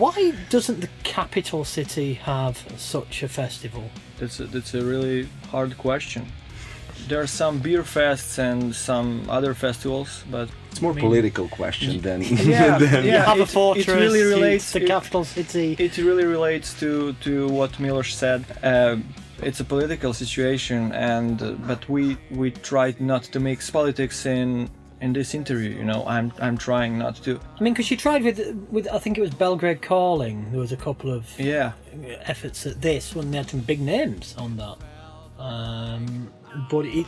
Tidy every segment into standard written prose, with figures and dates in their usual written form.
Why doesn't the capital city have such a festival? That's a really hard question. There are some beer fests and some other festivals, but It's more political question than... yeah, You have a fortress, It really relates. the capital city. It really relates to what Milos said. It's a political situation, and but we tried not to mix politics in this interview. You know, I'm trying not to. I mean, because you tried with I think it was Belgrade Calling. There was a couple of efforts at this when they had some big names on that. But it,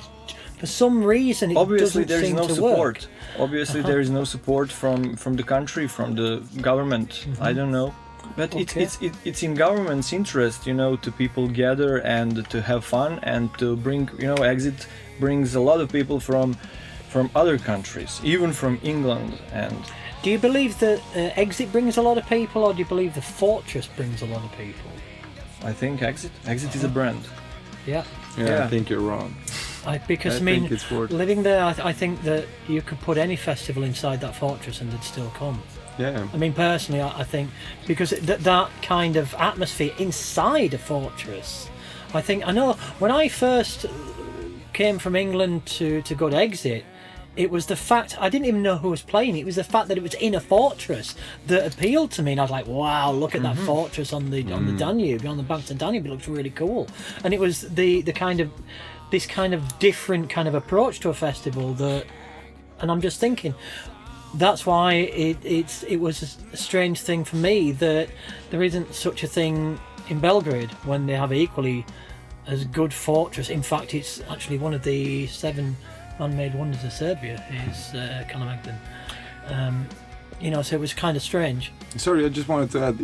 for some reason, it obviously doesn't seem no to support. work. Obviously, there is no support from the country, from the government. I don't know. But it's in government's interest, you know, to people gather and to have fun and to bring, you know, Exit brings a lot of people from other countries, even from England. And Do you believe that Exit brings a lot of people, or do you believe the Fortress brings a lot of people? I think Exit is a brand. Yeah. Yeah, I think you're wrong. Because I I mean, think it's Fortress. living there, I think that you could put any festival inside that fortress and they'd still come. Yeah. I mean, personally, I think because that kind of atmosphere inside a fortress, I know when I first came from England to go to Exit, it was the fact I didn't even know who was playing. It was the fact that it was in a fortress that appealed to me, and I was like, "Wow, look at that fortress on the Danube, on the banks of Danube. It looks really cool." And it was the kind of this kind of different kind of approach to a festival that, and I'm just thinking. That's why it was a strange thing for me that there isn't such a thing in Belgrade when they have equally as good fortress. In fact, it's actually one of the 7 man-made wonders of Serbia is Kalemegdan. You know, so it was kind of strange. Sorry, I just wanted to add,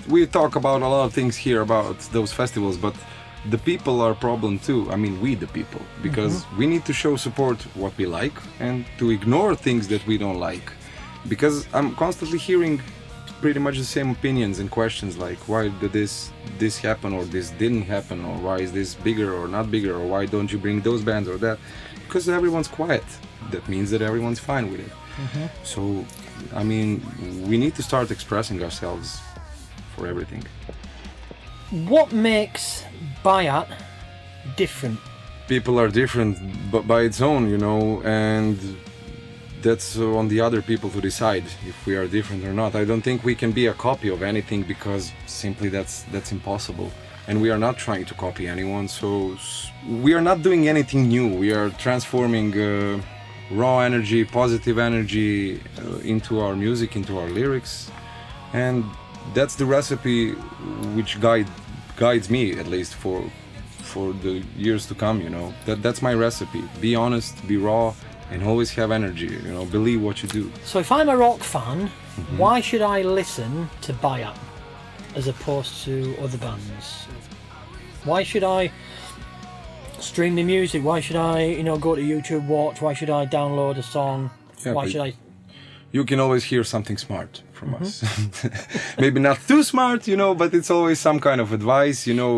we talk about a lot of things here about those festivals, but the people are a problem too. I mean, we the people, because we need to show support what we like and to ignore things that we don't like. Because I'm constantly hearing pretty much the same opinions and questions like, why did this happen, or this didn't happen, or why is this bigger or not bigger, or why don't you bring those bands or that? Because everyone's quiet. That means that everyone's fine with it. So, I mean, we need to start expressing ourselves for everything. What makes BaYaT different? People are different by its own, you know, and that's on the other people to decide if we are different or not. I don't think we can be a copy of anything, because simply that's impossible. And we are not trying to copy anyone, so we are not doing anything new. We are transforming raw energy, positive energy into our music, into our lyrics, and that's the recipe which guides me, at least for the years to come. You know, that's my recipe. Be honest, be raw, and always have energy. You know, believe what you do. So if I'm a rock fan, why should I listen to BaYaT as opposed to other bands? Why should I stream the music? Why should I, you know, go to YouTube, watch? Why should I download a song? Yeah, Why should I? You can always hear something smart from us. Maybe not too smart, you know, but it's always some kind of advice. You know,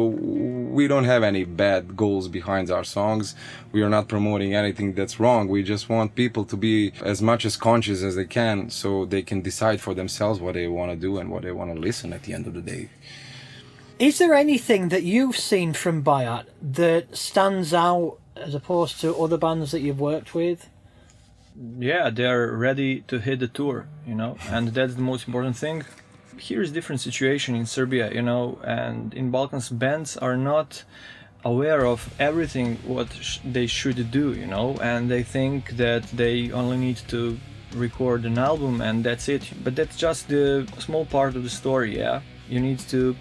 we don't have any bad goals behind our songs. We are not promoting anything that's wrong. We just want people to be as much as conscious as they can, so they can decide for themselves what they want to do and what they want to listen at the end of the day. Is there anything that you've seen from BaYaT that stands out as opposed to other bands that you've worked with? Yeah, they're ready to hit the tour, you know, and that's the most important thing. Here is different situation in Serbia, you know, and in Balkans bands are not aware of everything what they should do, you know, and they think that they only need to record an album and that's it. But that's just the small part of the story, yeah. You need to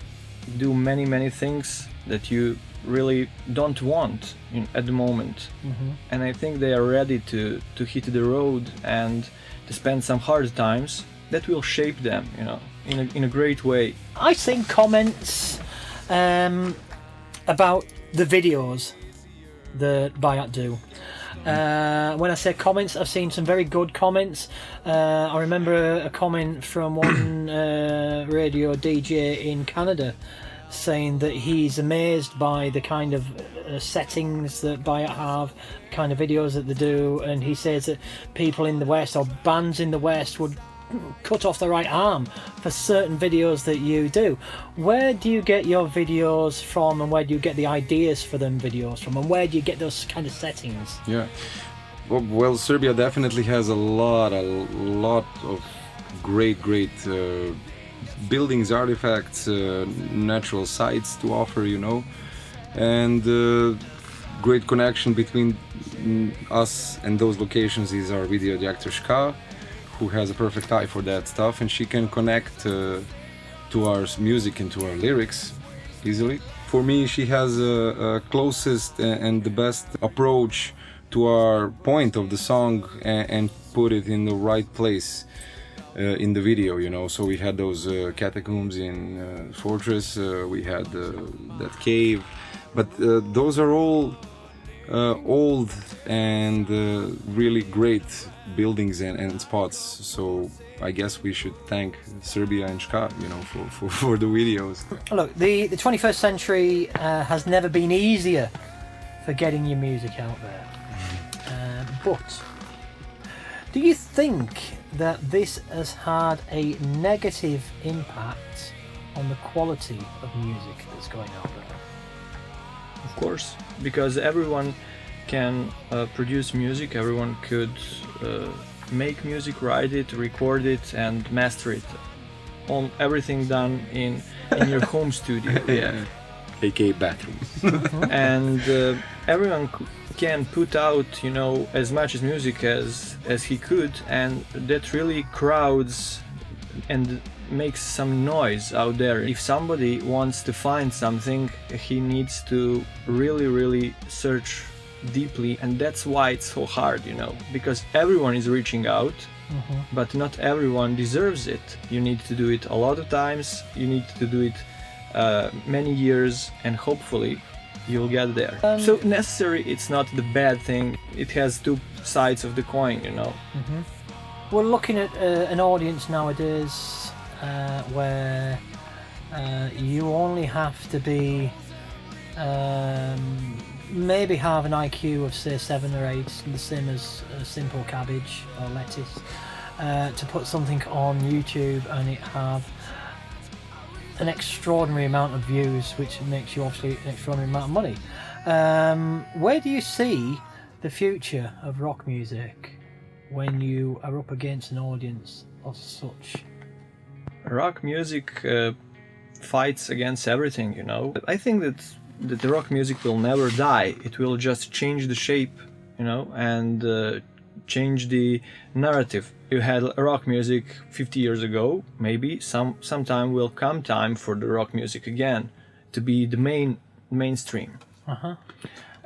do many things that you really don't want at the moment. And I think they are ready to hit the road and to spend some hard times that will shape them, you know, in a great way. I've seen comments about the videos that BaYaT do. When I say comments, I've seen some very good comments. I remember a comment from one radio DJ in Canada saying that he's amazed by the kind of settings that BaYaT have, kind of videos that they do, and he says that people in the West or bands in the West would cut off the right arm for certain videos that you do. Where do you get your videos from, and where do you get the ideas for them videos from, and where do you get those kind of settings? Yeah. Well, Serbia definitely has a lot of great buildings, artifacts, natural sites to offer, you know, and great connection between us and those locations is our video director Shka, who has a perfect eye for that stuff, and she can connect to our music and to our lyrics easily. For me, she has a closest and the best approach to our point of the song and put it in the right place in the video, you know. So we had those catacombs in Fortress, we had that cave, but those are all old and really great buildings and spots. So I guess we should thank Serbia and Shka, you know, for the videos. Look, the 21st century has never been easier for getting your music out there. But do you think that this has had a negative impact on the quality of music that's going out there? Of course, because everyone can produce music, everyone could make music, write it, record it, and master it. On everything done in your home studio, yeah, aka bathroom. and everyone can put out, you know, as much as music as he could, and that really crowds and makes some noise out there. If somebody wants to find something, he needs to really search deeply, and that's why it's so hard, you know, because everyone is reaching out, but not everyone deserves it. You need to do it a lot of times, you need to do it many years, and hopefully you'll get there. So necessary, it's not the bad thing, it has two sides of the coin, you know. We're looking at an audience nowadays where you only have to be maybe have an IQ of say 7 or 8, the same as simple cabbage or lettuce, to put something on YouTube and it have an extraordinary amount of views, which makes you obviously an extraordinary amount of money. Where do you see the future of rock music when you are up against an audience of such? Rock music fights against everything, you know. I think that the rock music will never die. It will just change the shape, you know, and change the narrative. You had rock music 50 years ago, maybe sometime will come time for the rock music again to be the mainstream. Like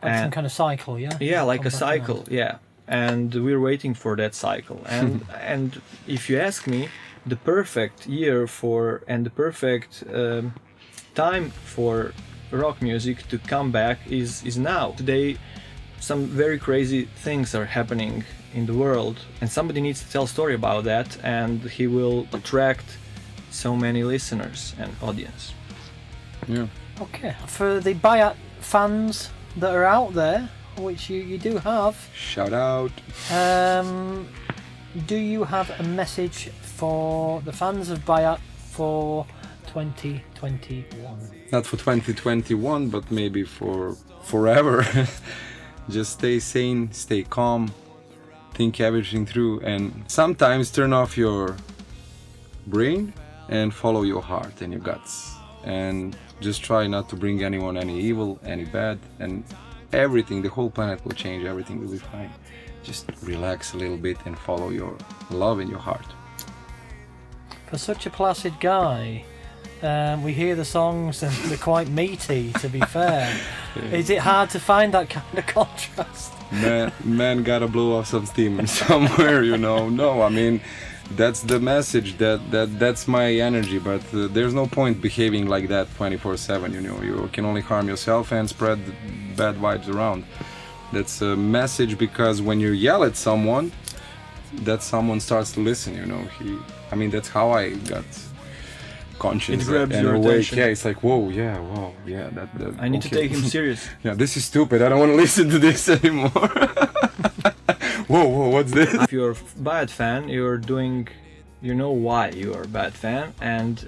some kind of cycle, yeah? Yeah, like a cycle, yeah. And we're waiting for that cycle. And and if you ask me, the perfect year for and the perfect time for rock music to come back is now. Today, some very crazy things are happening in the world, and somebody needs to tell a story about that, and he will attract so many listeners and audience. Yeah. Okay, for the BaYaT fans that are out there, which you do have, Shout out. do you have a message for the fans of BaYaT for 2021? Not for 2021, but maybe for forever. Just stay sane, stay calm, think everything through, and sometimes turn off your brain and follow your heart and your guts. And just try not to bring anyone any evil, any bad, and everything, the whole planet will change, everything will be fine. Just relax a little bit and follow your love in your heart. For such a placid guy, we hear the songs and they're quite meaty, to be fair. Is it hard to find that kind of contrast? Man gotta blow off some steam somewhere, you know. No, I mean, that's the message, that's my energy, but there's no point behaving like that 24/7, you know. You can only harm yourself and spread bad vibes around. That's a message, because when you yell at someone, that someone starts to listen, you know. That's how I got conscious It grabs and your awake. attention. Yeah, it's like, whoa, yeah, that I need to take him serious. Yeah, this is stupid, I don't want to listen to this anymore. Whoa, what's this? If you're a BaYaT fan, you're doing you know why you are a BaYaT fan, and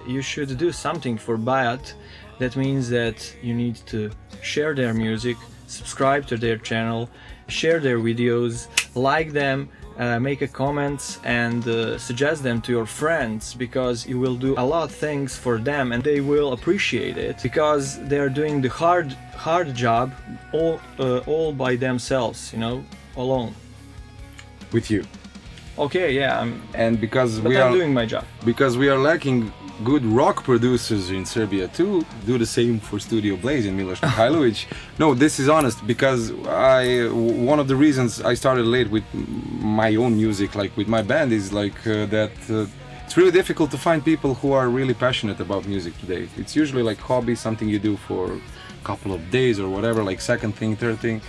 you should do something for BaYaT. That means that you need to share their music, subscribe to their channel, share their videos, like them, make a comments, and suggest them to your friends, because you will do a lot of things for them and they will appreciate it, because they are doing the hard job all by themselves, you know, alone. With you. Okay, yeah, And because but I'm doing my job. because we are lacking good rock producers in Serbia too, do the same for Studio Blaze and Milos Mihajlovic. No, this is honest, because one of the reasons I started late with my own music, like with my band, is like that it's really difficult to find people who are really passionate about music today. It's usually like hobby, something you do for a couple of days or whatever, like second thing, third thing.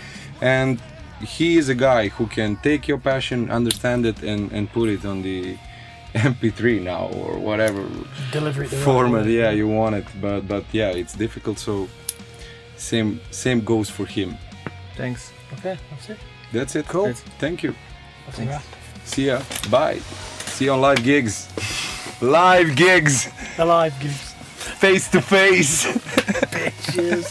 And he is a guy who can take your passion, understand it, and put it on the MP3 now or whatever Deliver it the right format, way. yeah, you want it. But yeah, it's difficult. So same goes for him. Thanks. Okay, that's it. That's it. Cool. Thank you. That's a wrap. See ya. Bye. See you on live gigs. Live gigs. Alive gigs. Face to face. Cheers.